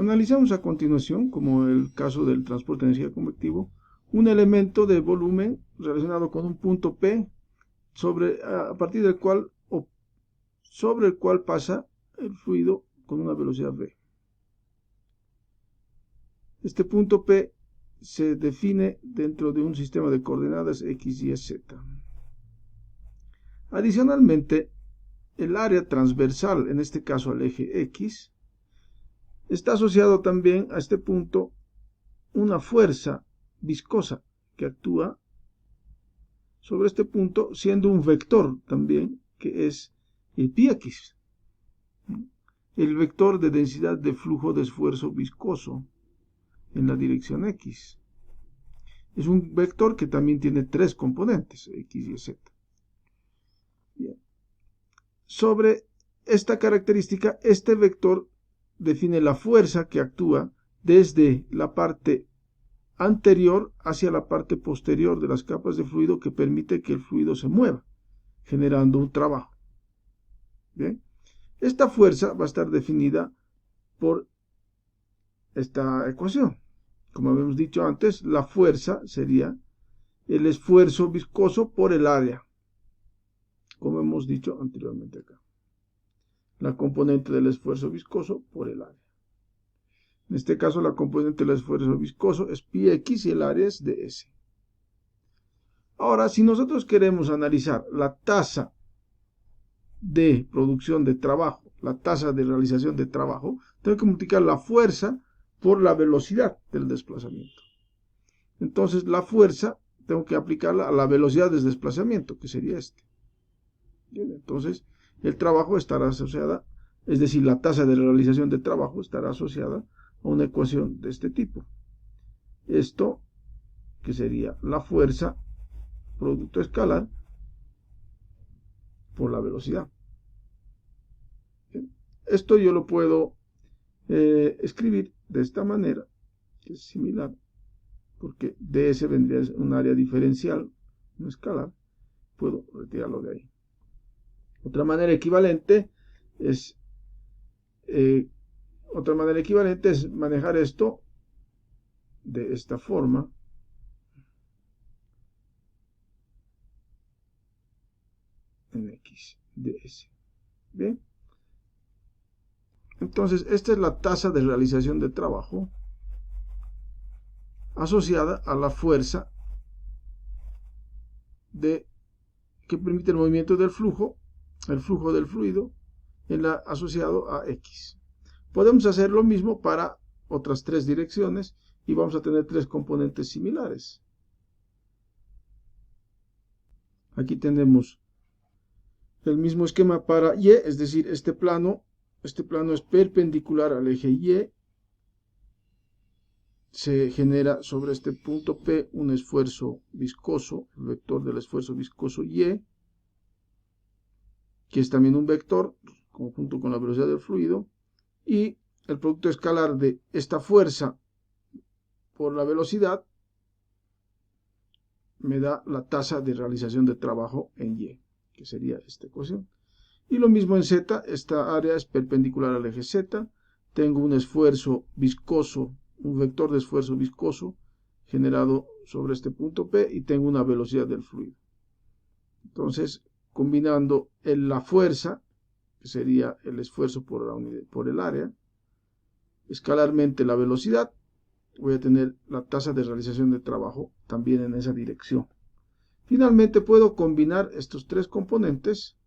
Analizamos a continuación, como el caso del transporte de energía convectivo, un elemento de volumen relacionado con un punto P a partir del cual o sobre el cual pasa el fluido con una velocidad v. Este punto P se define dentro de un sistema de coordenadas x, y, z. Adicionalmente, el área transversal, en este caso al eje x, está asociado también a este punto una fuerza viscosa que actúa sobre este punto, siendo un vector también, que es el πx, el vector de densidad de flujo de esfuerzo viscoso en la dirección x. Es un vector que también tiene tres componentes, x, y, z. Bien. Sobre esta característica, este vector define la fuerza que actúa desde la parte anterior hacia la parte posterior de las capas de fluido, que permite que el fluido se mueva, generando un trabajo. Bien. Esta fuerza va a estar definida por esta ecuación. Como habíamos dicho antes, la fuerza sería el esfuerzo viscoso por el área, como hemos dicho anteriormente acá. La componente del esfuerzo viscoso por el área. En este caso, la componente del esfuerzo viscoso es πx y el área es ds. Ahora, si nosotros queremos analizar la tasa de producción de trabajo, la tasa de realización de trabajo, tengo que multiplicar la fuerza por la velocidad del desplazamiento. Entonces, la fuerza tengo que aplicarla a la velocidad del desplazamiento, que sería este. Bien, entonces, el trabajo estará asociada, es decir, la tasa de realización de trabajo estará asociada a una ecuación de este tipo. Esto, que sería la fuerza, producto escalar, por la velocidad. Bien. Esto yo lo puedo escribir de esta manera, que es similar, porque ds vendría a ser un área diferencial, no escalar. Puedo retirarlo de ahí. Otra manera equivalente es manejar esto de esta forma. En x ds. Bien. Entonces, esta es la tasa de realización de trabajo asociada a la fuerza que permite el movimiento del flujo, el flujo del fluido, asociado a x. Podemos hacer lo mismo para otras tres direcciones y vamos a tener tres componentes similares. Aquí tenemos el mismo esquema para y, es decir, este plano es perpendicular al eje y. Se genera sobre este punto P un esfuerzo viscoso, el vector del esfuerzo viscoso y, que es también un vector, conjunto con la velocidad del fluido, y el producto escalar de esta fuerza por la velocidad me da la tasa de realización de trabajo en y, que sería esta ecuación. Y lo mismo en z, esta área es perpendicular al eje z, tengo un esfuerzo viscoso, un vector de esfuerzo viscoso generado sobre este punto P y tengo una velocidad del fluido. Entonces, combinando la fuerza, que sería el esfuerzo por el área, escalarmente la velocidad, voy a tener la tasa de realización de trabajo también en esa dirección. Finalmente, puedo combinar estos tres componentes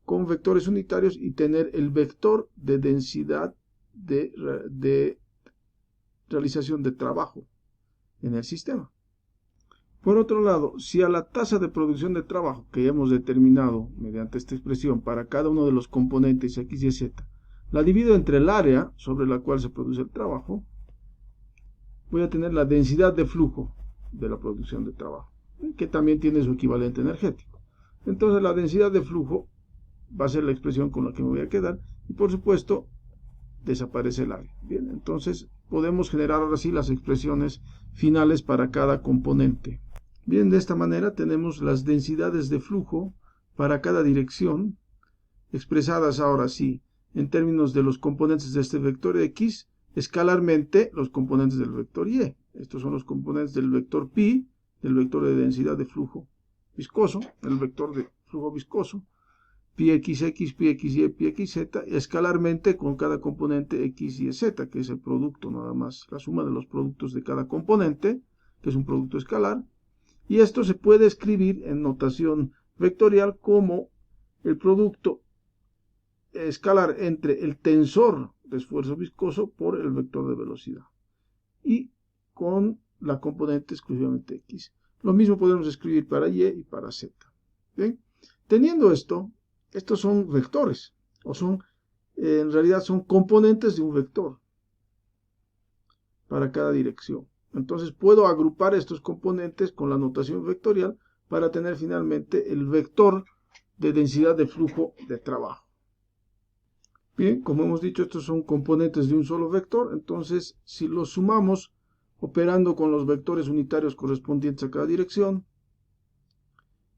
con vectores unitarios y tener el vector de densidad de realización de trabajo en el sistema. Por otro lado, si a la tasa de producción de trabajo que hemos determinado mediante esta expresión para cada uno de los componentes x, y, z, la divido entre el área sobre la cual se produce el trabajo, voy a tener la densidad de flujo de la producción de trabajo, que también tiene su equivalente energético. Entonces, la densidad de flujo va a ser la expresión con la que me voy a quedar y, por supuesto, desaparece el área. Bien, entonces podemos generar ahora sí las expresiones finales para cada componente. Bien, de esta manera tenemos las densidades de flujo para cada dirección, expresadas ahora sí en términos de los componentes de este vector x escalarmente los componentes del vector y. Estos son los componentes del vector pi, del vector de densidad de flujo viscoso, el vector de flujo viscoso, pi xx, pi xy, pi xz, escalarmente con cada componente x, y, z, que es el producto nada más, la suma de los productos de cada componente, que es un producto escalar, y esto se puede escribir en notación vectorial como el producto escalar entre el tensor de esfuerzo viscoso por el vector de velocidad, y con la componente exclusivamente x. Lo mismo podemos escribir para y y para z. ¿Bien? Teniendo esto, estos son vectores, o son, en realidad son componentes de un vector para cada dirección. Entonces puedo agrupar estos componentes con la notación vectorial para tener finalmente el vector de densidad de flujo de trabajo. Bien, como hemos dicho, estos son componentes de un solo vector, entonces si los sumamos operando con los vectores unitarios correspondientes a cada dirección,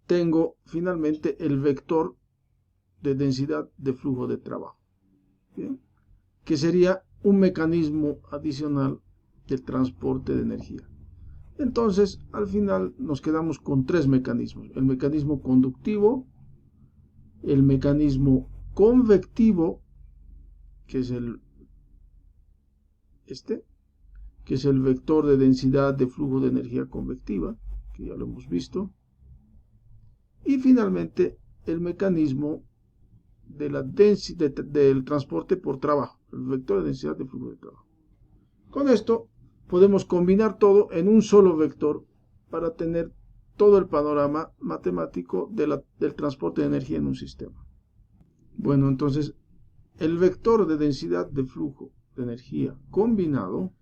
tengo finalmente el vector de densidad de flujo de trabajo. Bien, que sería un mecanismo adicional del transporte de energía. Entonces, al final nos quedamos con tres mecanismos: el mecanismo conductivo, el mecanismo convectivo, que es que es el vector de densidad de flujo de energía convectiva, que ya lo hemos visto, y finalmente el mecanismo de del transporte por trabajo, el vector de densidad de flujo de trabajo. Con esto podemos combinar todo en un solo vector para tener todo el panorama matemático del transporte de energía en un sistema. Bueno, entonces el vector de densidad de flujo de energía combinado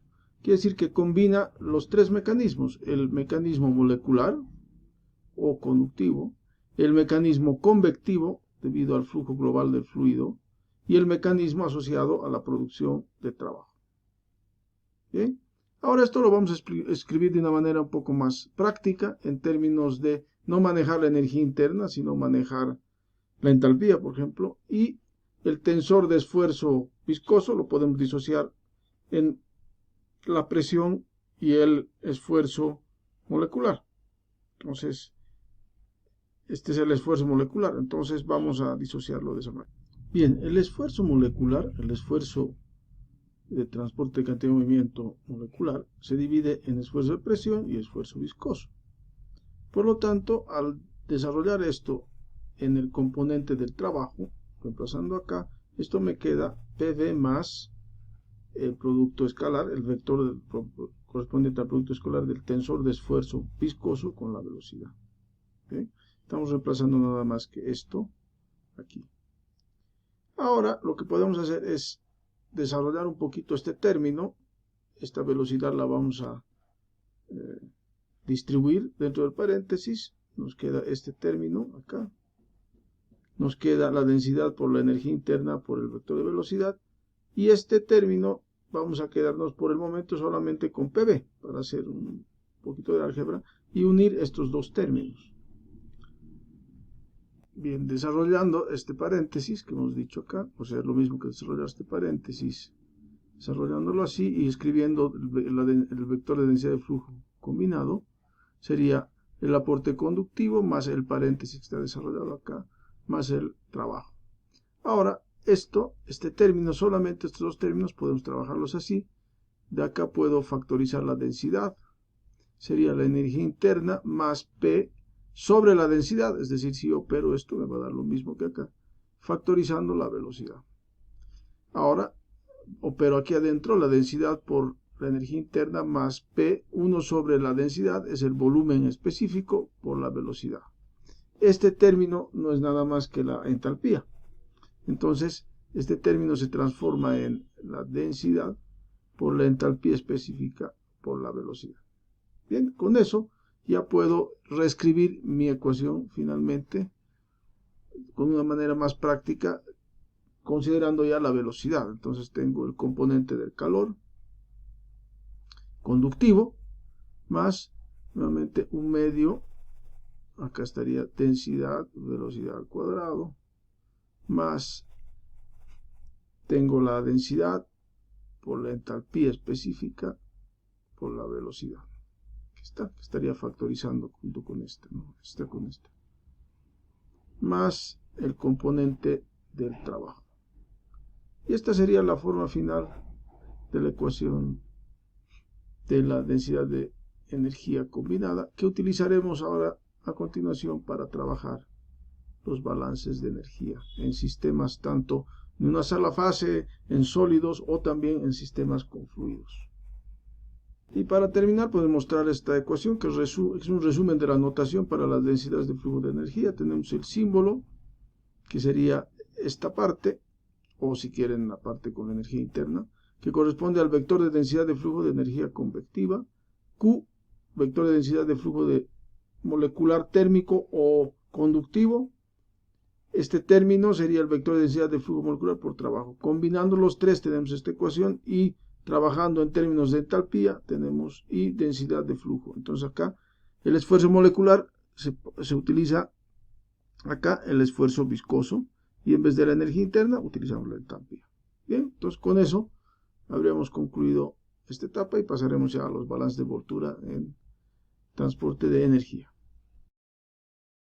quiere decir que combina los tres mecanismos: el mecanismo molecular o conductivo, el mecanismo convectivo debido al flujo global del fluido y el mecanismo asociado a la producción de trabajo. ¿Bien? Ahora esto lo vamos a escribir de una manera un poco más práctica, en términos de no manejar la energía interna, sino manejar la entalpía, por ejemplo, y el tensor de esfuerzo viscoso lo podemos disociar en la presión y el esfuerzo molecular. Entonces, este es el esfuerzo molecular, entonces vamos a disociarlo de esa manera. Bien, el esfuerzo molecular, el esfuerzo de transporte de cantidad de movimiento molecular, se divide en esfuerzo de presión y esfuerzo viscoso. Por lo tanto, al desarrollar esto en el componente del trabajo, reemplazando acá, esto me queda PV más el producto escalar, el vector correspondiente al producto escalar del tensor de esfuerzo viscoso con la velocidad. ¿Okay? Estamos reemplazando nada más que esto aquí. Ahora lo que podemos hacer es desarrollar un poquito este término. Esta velocidad la vamos a distribuir dentro del paréntesis. Nos queda este término acá. Nos queda la densidad por la energía interna por el vector de velocidad. Y este término vamos a quedarnos por el momento solamente con PV para hacer un poquito de álgebra y unir estos dos términos. Bien, desarrollando este paréntesis que hemos dicho acá, o sea, lo mismo que desarrollar este paréntesis, desarrollándolo así y escribiendo el vector de densidad de flujo combinado, sería el aporte conductivo más el paréntesis que está desarrollado acá, más el trabajo. Ahora, este término, solamente estos dos términos, podemos trabajarlos así. De acá puedo factorizar la densidad. Sería la energía interna más P sobre la densidad, es decir, si opero esto me va a dar lo mismo que acá, factorizando la velocidad. Ahora opero aquí adentro la densidad por la energía interna más P, 1 sobre la densidad, es el volumen específico por la velocidad. Este término no es nada más que la entalpía. Entonces, este término se transforma en la densidad por la entalpía específica por la velocidad. Bien, con eso ya puedo reescribir mi ecuación finalmente con una manera más práctica, considerando ya la velocidad. Entonces tengo el componente del calor conductivo más nuevamente un medio, acá estaría densidad, velocidad al cuadrado, más tengo la densidad por la entalpía específica por la velocidad, que estaría factorizando junto con esta, ¿no? Esta con esta, más el componente del trabajo. Y esta sería la forma final de la ecuación de la densidad de energía combinada, que utilizaremos ahora a continuación para trabajar los balances de energía en sistemas tanto en una sola fase, en sólidos o también en sistemas con fluidos. Y para terminar, podemos mostrar esta ecuación que es un resumen de la notación para las densidades de flujo de energía. Tenemos el símbolo, que sería esta parte, o si quieren la parte con energía interna, que corresponde al vector de densidad de flujo de energía convectiva, Q, vector de densidad de flujo de molecular térmico o conductivo. Este término sería el vector de densidad de flujo molecular por trabajo. Combinando los tres tenemos esta ecuación y trabajando en términos de entalpía tenemos y densidad de flujo. Entonces acá el esfuerzo molecular se utiliza acá el esfuerzo viscoso y en vez de la energía interna utilizamos la entalpía. Bien, entonces con eso habríamos concluido esta etapa y pasaremos ya a los balances de voltura en transporte de energía.